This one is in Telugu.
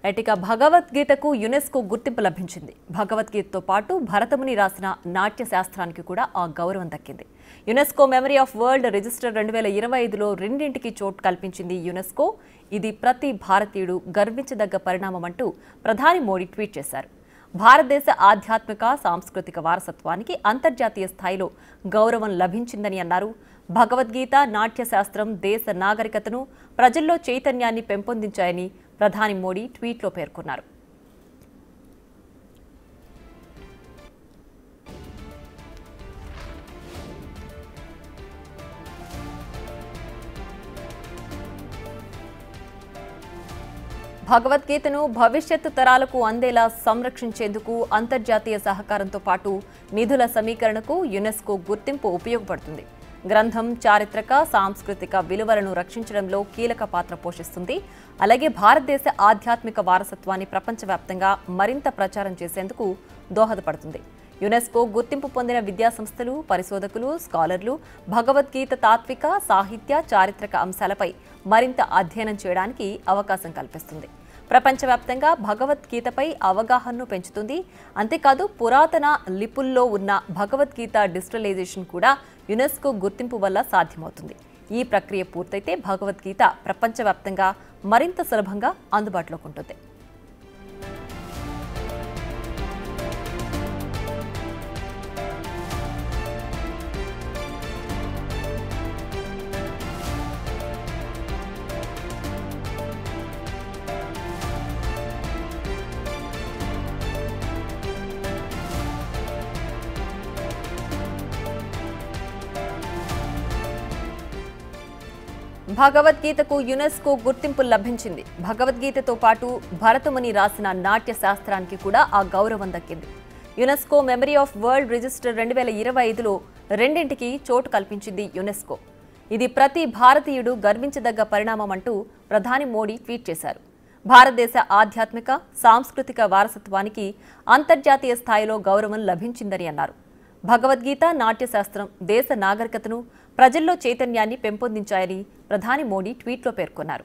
ఎటిక భగవద్గీతకు యునెస్కో గుర్తింపు లభించింది. భగవద్గీతతో పాటు భరతముని రాసిన నాట్య శాస్త్రానికి కూడా ఆ గౌరవం దక్కింది. UNESCO memory of world register 2025లో రెండింటికి చోటు కల్పించింది యునెస్కో. ఇది ప్రతి భారతీయుడు గర్వించదగ్గ పరిణామం అంటూ ప్రధాని మోడీ ట్వీట్ చేశారు. భారతదేశ ఆధ్యాత్మిక సాంస్కృతిక వారసత్వానికి అంతర్జాతీయ స్థాయిలో గౌరవం లభించిందని అన్నారు. భగవద్గీత నాట్య శాస్త్రం దేశ నాగరికతను, ప్రజల్లో చైతన్యాన్ని పెంపొందించాయని ప్రధాని మోడీ ట్వీట్లో పేర్కొన్నారు. భగవద్గీతను భవిష్యత్తు తరాలకు అందేలా సంరక్షించేందుకు అంతర్జాతీయ సహకారంతో పాటు నిధుల సమీకరణకు యునెస్కో గుర్తింపు ఉపయోగపడుతుంది. గ్రంథం చారిత్రక, సాంస్కృతిక విలువలను రక్షించడంలో కీలక పాత్ర పోషిస్తుంది. అలాగే భారతదేశ ఆధ్యాత్మిక వారసత్వాన్ని ప్రపంచవ్యాప్తంగా మరింత ప్రచారం చేసేందుకు దోహదపడుతుంది. యునెస్కో గుర్తింపు పొందిన విద్యాసంస్థలు, పరిశోధకులు, స్కాలర్లు భగవద్గీత తాత్విక, సాహిత్య, చారిత్రక అంశాలపై మరింత అధ్యయనం చేయడానికి అవకాశం కల్పిస్తుంది. ప్రపంచవ్యాప్తంగా భగవద్గీతపై అవగాహనను పెంచుతుంది. అంతేకాదు పురాతన లిపుల్లో ఉన్న భగవద్గీత డిజిటలైజేషన్ కూడా యునెస్కో గుర్తింపు వల్ల సాధ్యమవుతుంది. ఈ ప్రక్రియ పూర్తయితే భగవద్గీత ప్రపంచవ్యాప్తంగా మరింత సులభంగా అందుబాటులోకి ఉంటుంది. భగవద్గీతకు యునెస్కో గుర్తింపు లభించింది. భగవద్గీతతో పాటు భరతముని రాసిన నాట్య శాస్త్రానికి కూడా ఆ గౌరవం దక్కింది. UNESCO memory of world register 2025లో రెండింటికి చోటు కల్పించింది యునెస్కో. ఇది ప్రతి భారతీయుడు గర్వించదగ్గ పరిణామం అంటూ ప్రధాని మోడీ ట్వీట్ చేశారు. భారతదేశ ఆధ్యాత్మిక, సాంస్కృతిక వారసత్వానికి అంతర్జాతీయ స్థాయిలో గౌరవం లభించిందని అన్నారు. భగవద్గీత నాట్య శాస్త్రం దేశ నాగరికతను, ప్రజల్లో చైతన్యాన్ని పెంపొందించాయని ప్రధాని మోడీ ట్వీట్లో పేర్కొన్నారు.